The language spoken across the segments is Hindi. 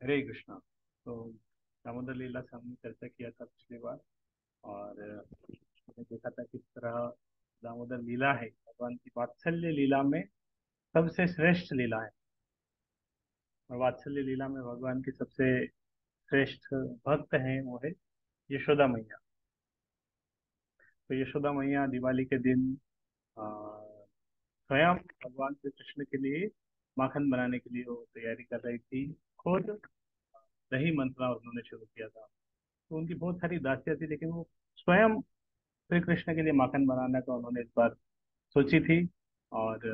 हरे कृष्णा। तो दामोदर लीला से हमने चर्चा किया था पिछली बार। और हमने देखा था किस तरह दामोदर लीला है भगवान की वात्सल्य लीला में सबसे श्रेष्ठ लीला है। और वात्सल्य लीला में भगवान की सबसे श्रेष्ठ भक्त हैं वो है यशोदा मैया। तो यशोदा मैया दिवाली के दिन अ, स्वयं भगवान श्री कृष्ण के लिए माखन बनाने के लिए वो तैयारी कर रही थी। खुद दही मंथना उन्होंने शुरू किया था। तो उनकी बहुत सारी दासियां थी, लेकिन वो स्वयं श्री कृष्ण के लिए माखन बनाने का उन्होंने इस बार सोची थी। और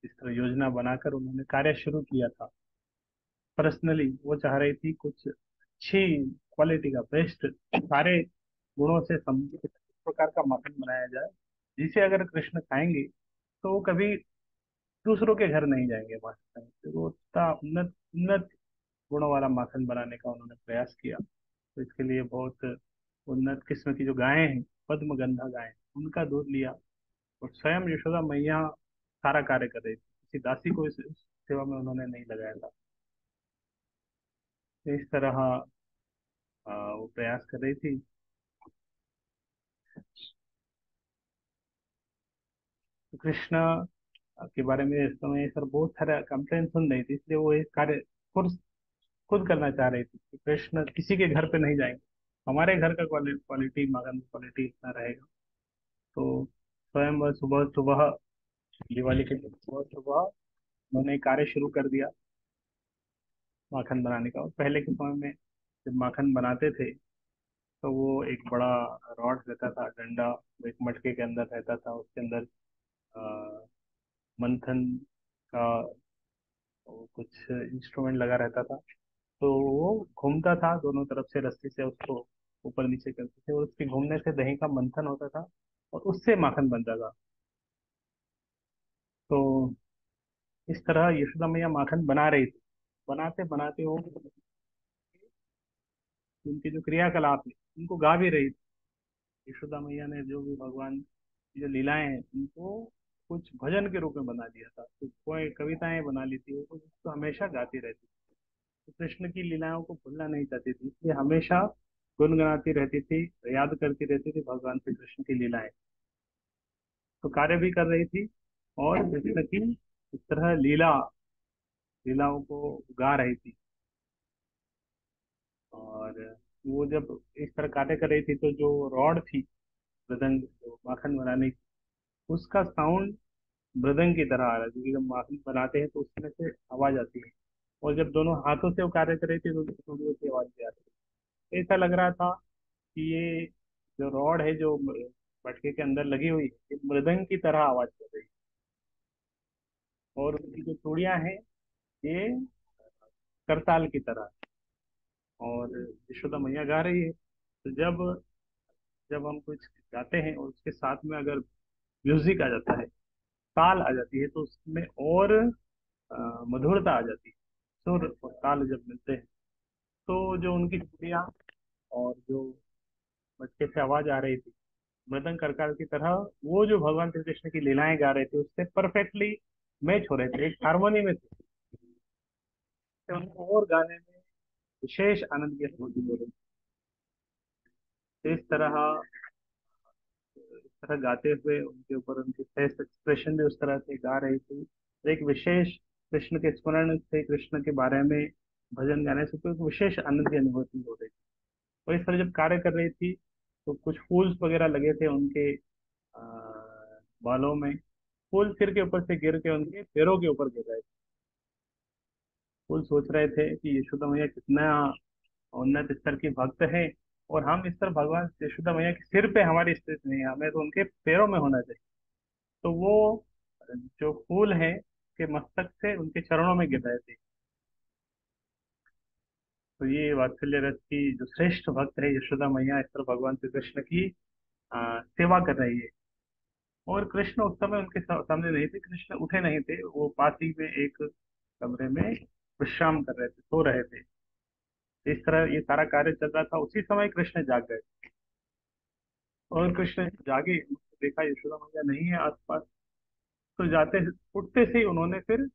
इस तरह योजना बनाकर उन्होंने कार्य शुरू किया था। पर्सनली वो चाह रही थी कुछ अच्छी क्वालिटी का बेस्ट सारे गुणों से समृद्ध इस प्रकार का माखन बनाया जाए जिसे अगर कृष्ण खाएंगे तो वो कभी दूसरों के घर नहीं जाएंगे माखन खाने। तो वो इतना उन्नत उन्नत गुणों वाला माखन बनाने का उन्होंने प्रयास किया। तो इसके लिए बहुत उन्नत किस्म की जो गायें हैं, पद्मगंधा गायें, उनका दूध लिया। और स्वयं यशोदा मैया सारा कार्य कर रही थी, किसी दासी को इस सेवा में उन्होंने नहीं लगाया था। तो इस तरह वो प्रयास कर रही थी। तो कृष्ण के बारे में इस समय सर बहुत सारा कंप्लेन सुन रही थी, इसलिए वो एक कार्य खुद खुद करना चाह रही थी कि कृष्ण किसी के घर पे नहीं जाएंगे, हमारे घर का क्वालिटी मगन क्वालिटी इतना रहेगा। तो स्वयं वह सुबह सुबह दिवाली के दिन सुबह सुबह उन्होंने कार्य शुरू कर दिया माखन बनाने का। और पहले के समय में जब माखन बनाते थे तो वो एक बड़ा रॉड रहता था, डंडा, वो एक मटके के अंदर रहता था। उसके अंदर अ, मंथन का वो कुछ इंस्ट्रूमेंट लगा रहता था। तो वो घूमता था दोनों तरफ से, रस्सी से उसको ऊपर नीचे करते थे और उसके घूमने से दही का मंथन होता था और उससे माखन बनता था। तो इस तरह यशोदा मैया माखन बना रही थी। बनाते बनाते वो उनकी जो क्रियाकलाप है उनको गा भी रही थी। यशोदा मैया ने जो भी भगवान की जो लीलाएं हैं उनको कुछ भजन के रूप में बना दिया था। तो कोई कविताएं बना ली थी, वो कुछ उसको हमेशा गाती रहती थी। तो कृष्ण की लीलाओं को भूलना नहीं चाहती थी, इसलिए हमेशा गुनगुनाती रहती थी, याद करती रहती थी भगवान श्री कृष्ण की लीलाएं। तो कार्य भी कर रही थी और कृष्ण की इस तरह लीलाओं को गा रही थी। और वो जब इस तरह कार्य कर रही थी तो जो रॉड थी, मृदंग, जो माखन बनाने की, उसका साउंड मृदंग की तरह आ रहा है, क्योंकि जब माखन बनाते हैं तो उसमें से आवाज आती है। और जब दोनों हाथों से वो कार्य कर रही थी तो स्टूडियो की आवाज भी आ रही थी। ऐसा लग रहा था कि ये जो रॉड है जो मटके के अंदर लगी हुई है ये मृदंग की तरह आवाज कर रही है। और उनकी जो चूड़ियां हैं ये करताल की तरह। और यशोदा मैया गा रही है। तो जब जब हम कुछ गाते हैं और उसके साथ में अगर म्यूजिक आ जाता है, ताल आ जाती है, तो उसमें और मधुरता आ जाती है। सुर और ताल जब मिलते हैं तो जो उनकी चुड़िया और जो मटके से आवाज आ रही थी मृदंग करताल की तरह, वो जो भगवान श्री कृष्ण की लीलाएं गा रहे थे उससे परफेक्टली मैच हो रहे थे, एक हारमोनी में थे। तो उनको और गाने में विशेष आनंद की अनुभूति हो रही थी। इस तरह गाते हुए उनके ऊपर उनके फेस एक्सप्रेशन भी उस तरह से गा रही थी। तो एक विशेष कृष्ण के स्मरण से, कृष्ण के बारे में भजन गाने से तो एक विशेष आनंद की अनुभूति हो रही थी। और इस तरह जब कार्य कर रही थी तो कुछ फूल्स वगैरह लगे थे उनके बालों में। फूल सिर के ऊपर से गिर के उनके पैरों के ऊपर गिर रहे थे। फूल सोच रहे थे कि यशोदा मैया कितना उन्नत स्तर की भक्त है, और हम इस तरह भगवान यशोदा मैया के सिर पे हमारी स्थित नहीं है, हमें तो उनके पैरों में होना चाहिए। तो वो जो फूल है के मस्तक से उनके चरणों में गिर रहे थे। तो ये वात्सल्य रस की जो श्रेष्ठ भक्त है यशोदा मैया, इस तरह भगवान श्री कृष्ण की सेवा कर रही है। और कृष्ण उस समय उनके सामने नहीं थे, कृष्ण उठे नहीं थे, वो पास ही में एक कमरे में विश्राम कर रहे थे, सो रहे थे। इस तरह ये सारा कार्य चल रहा था, उसी समय कृष्ण जाग गए। और कृष्ण जागे, देखा यशोदा मैया नहीं है आसपास। तो जाते उठते से ही उन्होंने फिर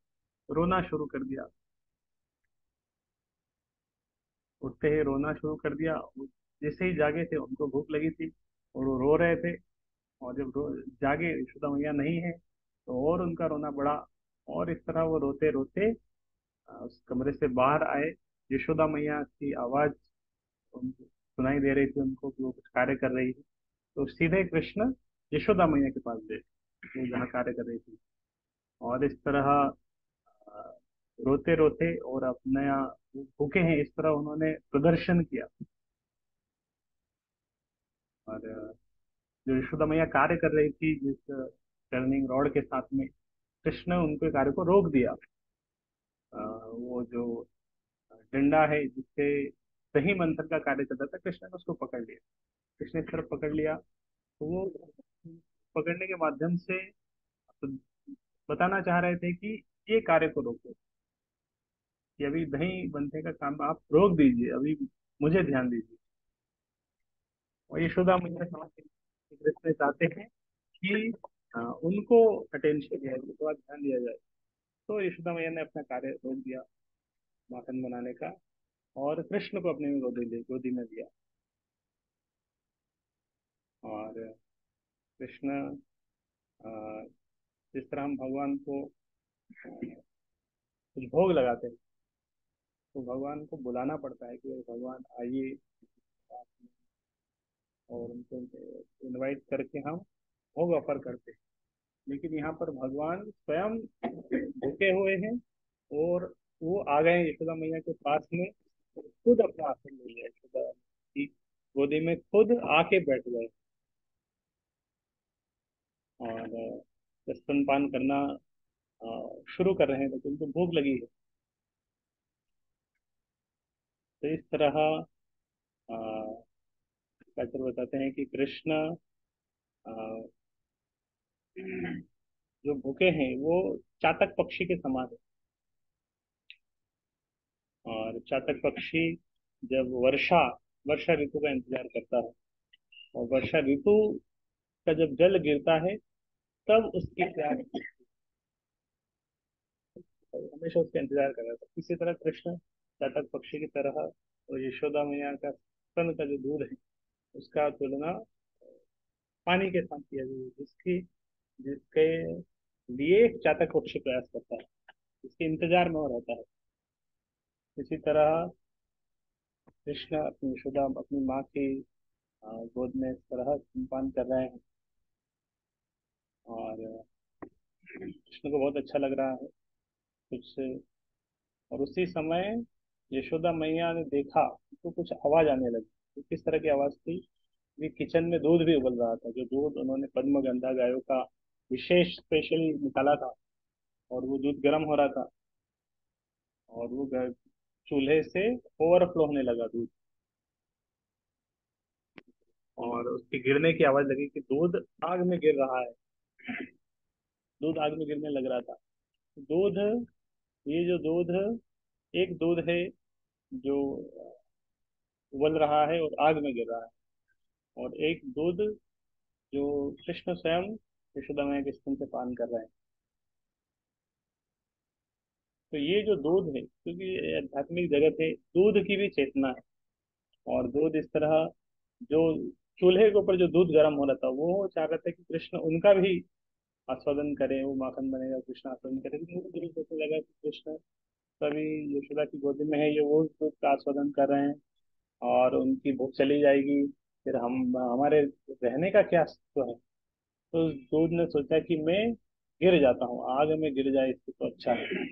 रोना शुरू कर दिया। उठते ही रोना शुरू कर दिया। जैसे ही जागे थे उनको भूख लगी थी और वो रो रहे थे। और जब जागे यशोदा मैया नहीं है तो और उनका रोना बढ़ा। और इस तरह वो रोते रोते उस कमरे से बाहर आए। यशोदा मैया की आवाज उनको सुनाई दे रही थी उनको कि वो कुछ कार्य कर रही है। तो सीधे कृष्ण यशोदा मैया के पास गए, वो जहाँ कार्य कर रही थी। और इस तरह रोते रोते और अपने भूखे हैं इस तरह उन्होंने प्रदर्शन किया। और जो यशोदा मैया कार्य कर रही थी जिस टर्निंग रॉड के साथ में, कृष्ण उनके कार्य को रोक दिया। वो जो डंडा है जिससे दही मंथन का कार्य चलता था, कृष्ण ने उसको पकड़ लिया। कृष्ण ने इस तरफ पकड़ लिया तो वो पकड़ने के माध्यम से तो बताना चाह रहे थे कि ये कार्य को रोको, कि अभी दही बनने का काम आप रोक दीजिए, अभी मुझे ध्यान दीजिए। और यशोदा मैया समझ गई कि कृष्ण चाहते हैं कि उनको अटेंशन दिया जाए, थोड़ा ध्यान दिया जाए। तो यशोदा मैया ने अपना कार्य रोक दिया माखन बनाने का, और कृष्ण को अपने में गोदी में दिया। और कृष्ण अ, जिस तरह हम भगवान को कुछ भोग लगाते हैं तो भगवान को बुलाना पड़ता है कि भगवान आइए, और उनको इनवाइट करके हम भोग ऑफर करते हैं। लेकिन यहाँ पर भगवान स्वयं भूखे हुए हैं और वो आ गए यशोदा मैया के पास में, खुद अपना आसन ले लिया यशोदा की गोदी में, खुद आके बैठ गए। और स्तनपान करना शुरू कर रहे हैं, लेकिन उनको भूख लगी है। तो इस तरह शास्त्र बताते हैं कि कृष्ण अ, जो भूखे हैं वो चातक पक्षी के समान है। और चातक पक्षी जब वर्षा वर्षा ऋतु का इंतजार करता है, और वर्षा ऋतु का जब जल गिरता है तब उसकी प्यास, हमेशा उसका इंतजार कर रहा था। इसी तरह कृष्ण चातक पक्षी की तरह और यशोदा मैया का स्तन का जो दूध है उसका तुलना पानी के साथ किया जाए, जिसके लिए चातक पक्षी प्रयास करता है, इसके इंतजार में वो रहता है। इसी तरह कृष्ण अपनी यशोदा अपनी माँ की गोद में इस तरह स्तनपान कर रहे हैं। और कृष्ण को बहुत अच्छा लग रहा है कुछ। और उसी समय यशोदा मैया ने देखा तो कुछ आवाज आने लगी। तो किस तरह की आवाज थी? कि किचन में दूध भी उबल रहा था, जो दूध उन्होंने पद्मगंधा गायों का विशेष स्पेशली निकाला था, और वो दूध गर्म हो रहा था। और वो चूल्हे से ओवरफ्लो होने लगा दूध। और उसके गिरने की आवाज लगी कि दूध आग में गिर रहा है, दूध आग में गिरने लग रहा था। दूध, ये जो दूध, एक दूध है जो उबल रहा है और आग में गिर रहा है, और एक दूध जो कृष्ण स्वयं यशोदा मैया के स्तन से पान कर रहे हैं। तो ये जो दूध है, क्योंकि ये आध्यात्मिक जगत है, दूध की भी चेतना है। और दूध इस तरह जो चूल्हे के ऊपर जो दूध गर्म हो रहा था वो चाह रहा था कि कृष्ण उनका भी आस्वादन करें, वो माखन बनेगा कृष्ण आस्वादन करें। लेकिन मुझे दिल सोचने लगा कि कृष्ण तभी यशोदा की गोदी में है, ये वो दूध का आस्वादन कर रहे हैं और उनकी भूख चली जाएगी, फिर हम हमारे रहने का क्या अस्तित्व है। तो उस दूध ने सोचा कि मैं गिर जाता हूँ, आग में गिर जाए इससे तो अच्छा है।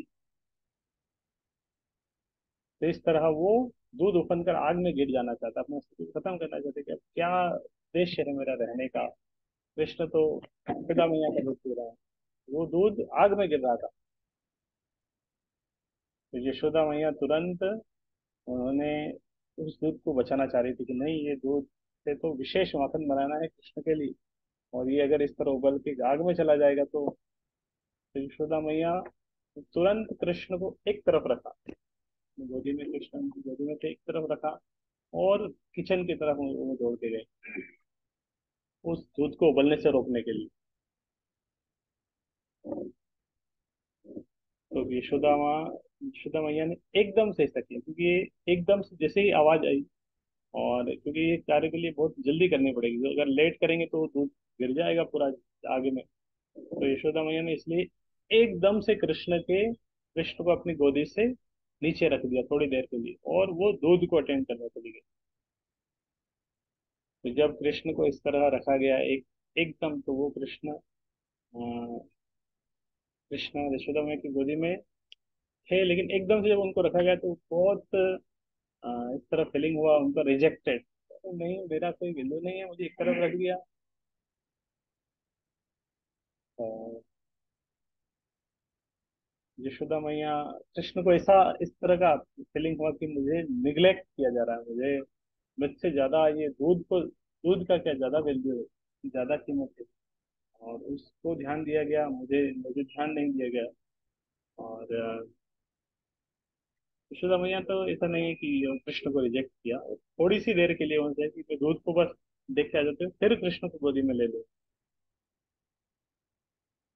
तो इस तरह वो दूध उफन कर आग में गिर जाना चाहता, अपना अस्तित्व खत्म करना चाहते कि अब क्या उद्देश्य है मेरा रहने का। कृष्ण तो पिता मैया का दूध पी रहा है, वो दूध आग में गिर रहा था। तो यशोदा मैया तुरंत उन्होंने उस दूध को बचाना चाह रही थी कि नहीं, ये दूध से तो विशेष माखन बनाना है कृष्ण के लिए, और ये अगर इस तरह उबल के आग में चला जाएगा तो यशोदा मैया तुरंत कृष्ण को एक तरफ रखा, गोदी में कृष्ण की गोदी में थे, एक तरफ रखा, और किचन की तरफ वो दौड़ के गए उस दूध को उबलने से रोकने के लिए। तो यशोदा माँ यशोदा मैया ने एकदम से ऐसा किया, क्योंकि ये एकदम से जैसे ही आवाज आई, और क्योंकि ये कार्य के लिए बहुत जल्दी करनी पड़ेगी, तो अगर लेट करेंगे तो दूध गिर जाएगा पूरा आगे में। तो यशोदा मैया ने इसलिए एकदम से कृष्ण को अपनी गोदी से नीचे रख दिया थोड़ी देर के लिए, और वो दूध को अटेंड करने चली गई। तो जब कृष्ण को इस तरह रखा गया एकदम, तो वो कृष्ण यशोदा मैया की गोदी में थे, लेकिन एकदम से जब उनको रखा गया तो बहुत इस तरह फीलिंग हुआ उनका, रिजेक्टेड, नहीं मेरा कोई वैल्यू नहीं है, मुझे एक तरफ रख दिया। तो यशोदा मैया, कृष्ण को ऐसा इस तरह का फीलिंग हुआ कि मुझे निग्लेक्ट किया जा रहा है, मुझे मुझसे ज्यादा ये दूध का क्या ज्यादा वैल्यू है, ज्यादा कीमत है, और उसको ध्यान दिया गया, मुझे मुझे ध्यान नहीं दिया गया। और यशोदा मैया तो ऐसा नहीं है कि कृष्ण को रिजेक्ट किया, थोड़ी सी देर के लिए उनसे कि दूध को बस देख के आ जाते हो, फिर कृष्ण को गोदी में ले लो।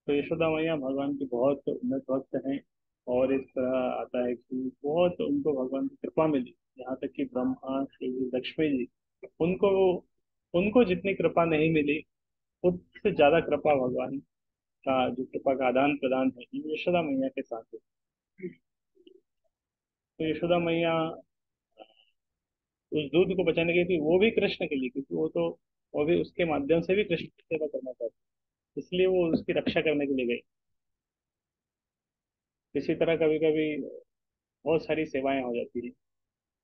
तो यशोदा मैया भगवान की बहुत उन्नत भक्त हैं। और इस तरह आता है कि बहुत उनको भगवान की कृपा मिली, यहाँ तक कि ब्रह्मा शिव जी, लक्ष्मी जी, उनको उनको जितनी कृपा नहीं मिली, उससे ज्यादा कृपा भगवान का, जो कृपा का आदान प्रदान है, ये यशोदा मैया के साथ है। तो यशोदा मैया उस दूध को बचाने गई थी, वो भी कृष्ण के लिए, क्योंकि वो भी उसके माध्यम से भी कृष्ण की सेवा करना चाहती, इसलिए वो उसकी रक्षा करने के लिए गई। इसी तरह कभी कभी बहुत सारी सेवाएं हो जाती है,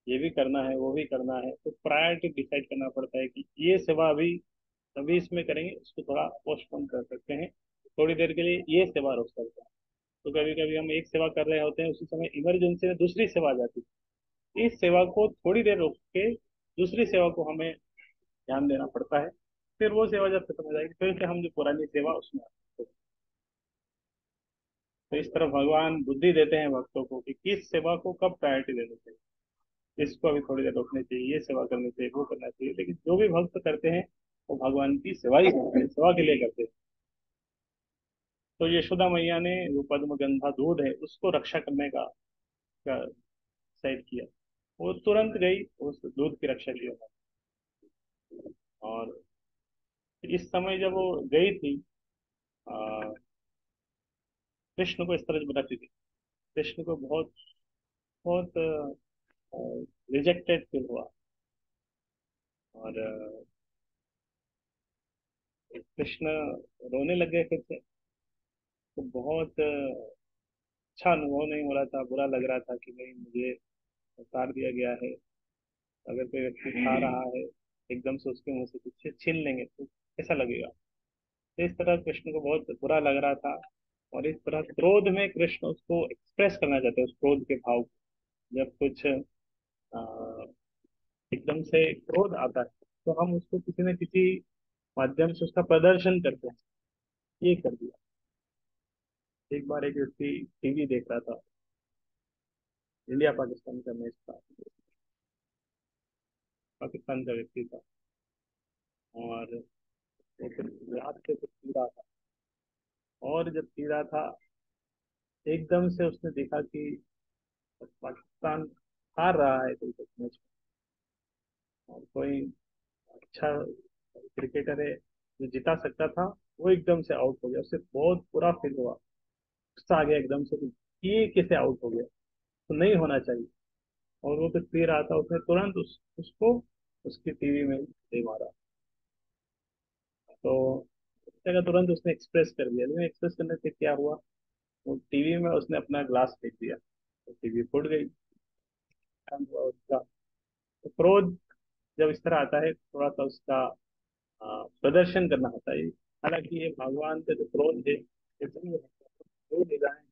ये भी करना है वो भी करना है, तो प्रायोरिटी डिसाइड करना पड़ता है कि ये सेवा अभी अभी इसमें करेंगे, इसको थोड़ा पोस्टपोन कर सकते हैं, थोड़ी देर के लिए ये सेवा रोक सकते हैं। तो कभी कभी हम एक सेवा कर रहे होते हैं, उसी समय इमरजेंसी में दूसरी सेवा आ जाती है, इस सेवा को थोड़ी देर रोक के दूसरी सेवा को हमें ध्यान देना पड़ता है। फिर वो सेवा जब खत्म हो जाएगी, फिर से हम जो पुरानी सेवा उसमें आते हैं। तो इस तरह भगवान बुद्धि देते हैं भक्तों को कि किस सेवा को कब प्रायोरिटी देनी चाहिए, इसको अभी थोड़ी देर रोकनी चाहिए, ये सेवा करनी चाहिए, वो करना चाहिए, लेकिन जो भी भक्त करते हैं वो भगवान की सेवा ही करते हैं, सेवा के लिए करते हैं। तो यशोदा मैया ने जो पद्म गंधा दूध है उसको रक्षा करने का डिसाइड किया, वो तुरंत गई उस दूध की रक्षा के लिए। और इस समय जब वो गई थी, आ, कृष्ण को इस तरह जब रखी थी, कृष्ण को बहुत बहुत रिजेक्टेड फील हुआ। और कृष्ण रोने लग गए फिर से। तो बहुत अच्छा अनुभव नहीं हो रहा था, बुरा लग रहा था कि नहीं, मुझे उतार दिया गया है। अगर कोई व्यक्ति खा रहा है, एकदम से उसके मुंह से कुछ छीन लेंगे तो कैसा लगेगा। तो इस तरह कृष्ण को बहुत बुरा लग रहा था, और इस तरह क्रोध में कृष्ण उसको एक्सप्रेस करना चाहते हैं, उस क्रोध के भाव को। जब कुछ एकदम से क्रोध आता है, तो हम उसको किसी न किसी माध्यम से उसका प्रदर्शन करते हैं। ये कर दिया। एक बार एक व्यक्ति टीवी देख रहा था, इंडिया पाकिस्तान का मैच था, पाकिस्तान का व्यक्ति था, और वो फिर रात से कुछ पी रहा था, और जब पी रहा था, एकदम से उसने देखा कि पाकिस्तान हार रहा है कोई मैच, और कोई अच्छा क्रिकेटर है जो जिता सकता था, वो एकदम से आउट हो गया। उससे बहुत बुरा फील हुआ, गुस्सा आ गया एकदम से कि ये कैसे आउट हो गया, तो नहीं होना चाहिए। और वो तो पी रहा था, उसने तुरंत उसको उसकी टीवी में दे मारा। तो उस जगह तुरंत उसने एक्सप्रेस कर दिया, लेकिन एक्सप्रेस करने से क्या हुआ, वो टीवी में उसने अपना ग्लास फेंक दिया, तो टीवी फूट गई। नुकसान हुआ उसका। तो क्रोध जब इस तरह आता है, थोड़ा सा उसका प्रदर्शन करना होता है। हालांकि ये भगवान का जो क्रोध है, ये सभी है, जो लीलाएं,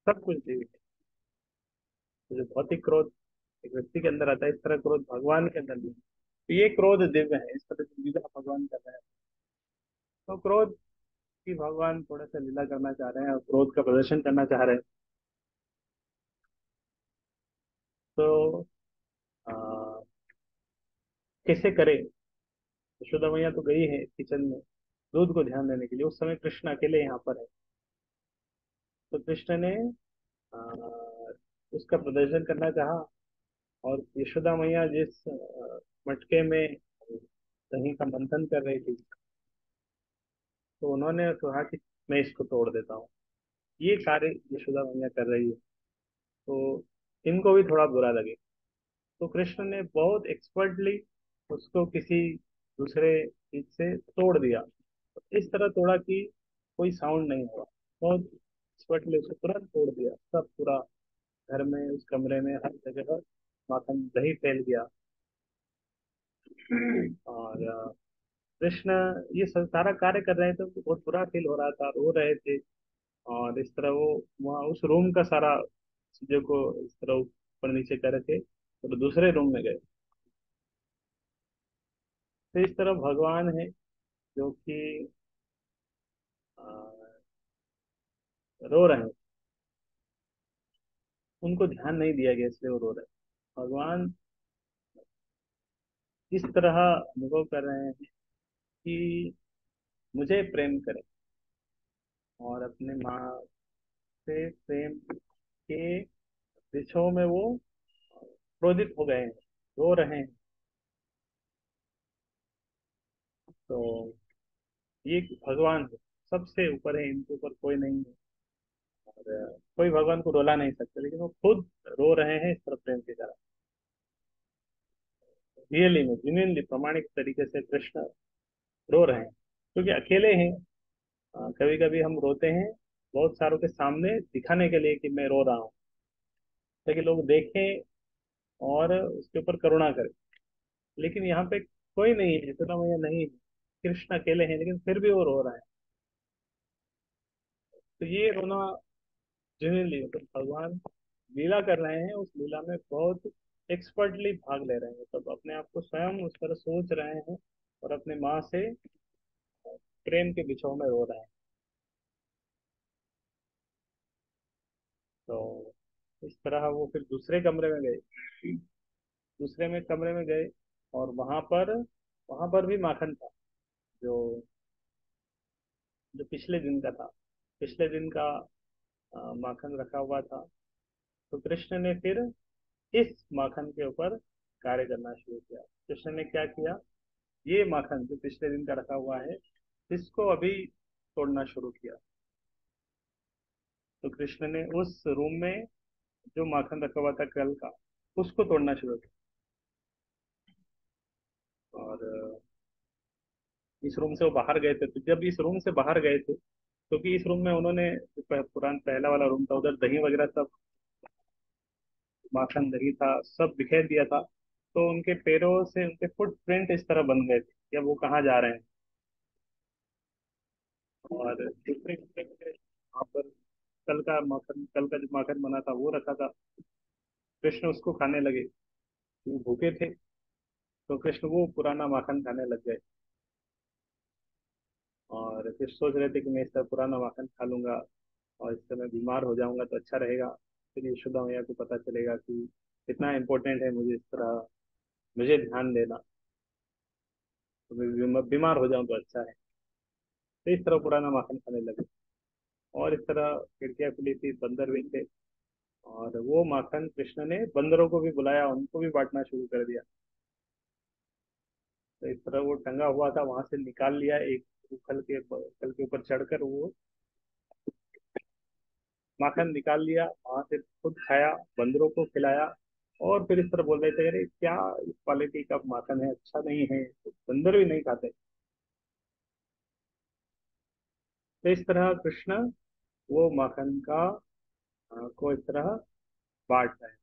सब कुछ दिव्य है। तो जो भौतिक क्रोध एक व्यक्ति के अंदर आता है, इस तरह क्रोध भगवान के अंदर भी है। तो ये क्रोध दिव्य है, इस तरह की लीला भगवान कर रहे हैं। तो क्रोध की भगवान थोड़ा सा लीला करना चाह रहे हैं, और क्रोध का प्रदर्शन करना चाह रहे हैं। तो आ, कैसे करें। यशोदा मैया तो गई है किचन में दूध को ध्यान देने के लिए, उस समय कृष्ण अकेले यहाँ पर है। तो कृष्ण ने उसका प्रदर्शन करना चाहा। और यशोदा मैया जिस मटके में दही का मंथन कर रही थी, तो उन्होंने कहा कि मैं इसको तोड़ देता हूँ। ये कार्य यशोदा मैया कर रही है, तो इनको भी थोड़ा बुरा लगे। तो कृष्ण ने बहुत एक्सपर्टली उसको किसी दूसरे चीज से तोड़ दिया। इस तरह तोड़ा कि कोई साउंड नहीं हुआ। बहुत एक्सपर्टली उसे तुरंत तोड़ दिया। सब पूरा घर में, उस कमरे में, हर जगह माखन दही फैल गया। और कृष्ण ये सारा कार्य कर रहे थे, उनको बहुत बुरा फील हो रहा था, रो रहे थे। और इस तरह वो वहाँ उस रूम का सारा चीजों को इस तरह ऊपर नीचे करके और दूसरे रूम में गए। तो इस तरह भगवान है जो कि अ, रो रहे हैं। उनको ध्यान नहीं दिया गया, इसलिए वो रो रहे हैं। भगवान इस तरह अनुभव कर रहे हैं कि मुझे प्रेम करें, और अपने माँ से प्रेम के विषयों में वो क्रोधित हो गए हैं, रो रहे हैं। तो ये भगवान है, सबसे ऊपर है, इनके ऊपर कोई नहीं है। और कोई भगवान को रुला नहीं सकता, लेकिन वो खुद रो रहे हैं इस तरह प्रेम की तरह। रियली में जेन्युइनली प्रामाणिक तरीके से कृष्ण रो रहे हैं, क्योंकि अकेले हैं। कभी कभी हम रोते हैं बहुत सारों के सामने दिखाने के लिए कि मैं रो रहा हूँ, ताकि लोग देखें और उसके ऊपर करुणा करें। लेकिन यहाँ पे कोई नहीं है, इतना मैया नहीं है, कृष्ण अकेले हैं, लेकिन फिर भी वो रो रहा है। तो ये रोना जेन्युइनली, मतलब भगवान लीला कर रहे हैं, उस लीला में बहुत एक्सपर्टली भाग ले रहे हैं, मतलब अपने आप को स्वयं उस तरह सोच रहे हैं, और अपने माँ से प्रेम के बिछोह में रो रहे हैं। तो इस तरह वो फिर दूसरे कमरे में गए। दूसरे में कमरे में गए, और वहां पर भी माखन था, जो जो पिछले दिन का था। पिछले दिन का माखन रखा हुआ था। तो कृष्ण ने फिर इस माखन के ऊपर कार्य करना शुरू किया। कृष्ण ने क्या किया, ये माखन जो पिछले दिन का रखा हुआ है, इसको अभी तोड़ना शुरू किया। तो कृष्ण ने उस रूम में जो माखन रखा हुआ था कल का, उसको तोड़ना शुरू किया। और इस रूम से वो बाहर गए थे। तो जब इस रूम से बाहर गए थे, क्योंकि इस रूम में उन्होंने जो पुराना पहला वाला रूम था, उधर दही वगैरह सब, माखन दही था, सब बिखेर दिया था। तो उनके पैरों से उनके फुटप्रिंट इस तरह बन गए थे कि अब वो कहाँ जा रहे हैं। और दूसरे कमरे में वहाँ पर कल का जो माखन बना था वो रखा था। कृष्ण उसको खाने लगे। वो भूखे थे, तो कृष्ण वो पुराना माखन खाने लग गए। और फिर सोच रहे थे कि मैं इस तरह पुराना माखन खा लूंगा, और इससे मैं बीमार हो जाऊंगा तो अच्छा रहेगा। फिर यशोदा मैया को पता चलेगा कि कितना इम्पोर्टेंट है मुझे इस तरह मुझे ध्यान देना, तो मैं बीमार हो जाऊं तो अच्छा है। तो इस तरह पुराना माखन खाने लगे। और इस तरह खिड़कियां खुली थी, बंदर भी थे। और वो माखन कृष्ण ने बंदरों को भी बुलाया, उनको भी बांटना शुरू कर दिया। तो इस तरह वो टंगा हुआ था, वहां से निकाल लिया एक, खल के ऊपर चढ़कर वो माखन निकाल लिया, वहां से खुद खाया, बंदरों को खिलाया। और फिर इस तरह बोल रहे थे, अरे क्या क्वालिटी का माखन है, अच्छा नहीं है, तो बंदर भी नहीं खाते। तो इस तरह कृष्ण वो माखन को इस तरह बांट रहे हैं।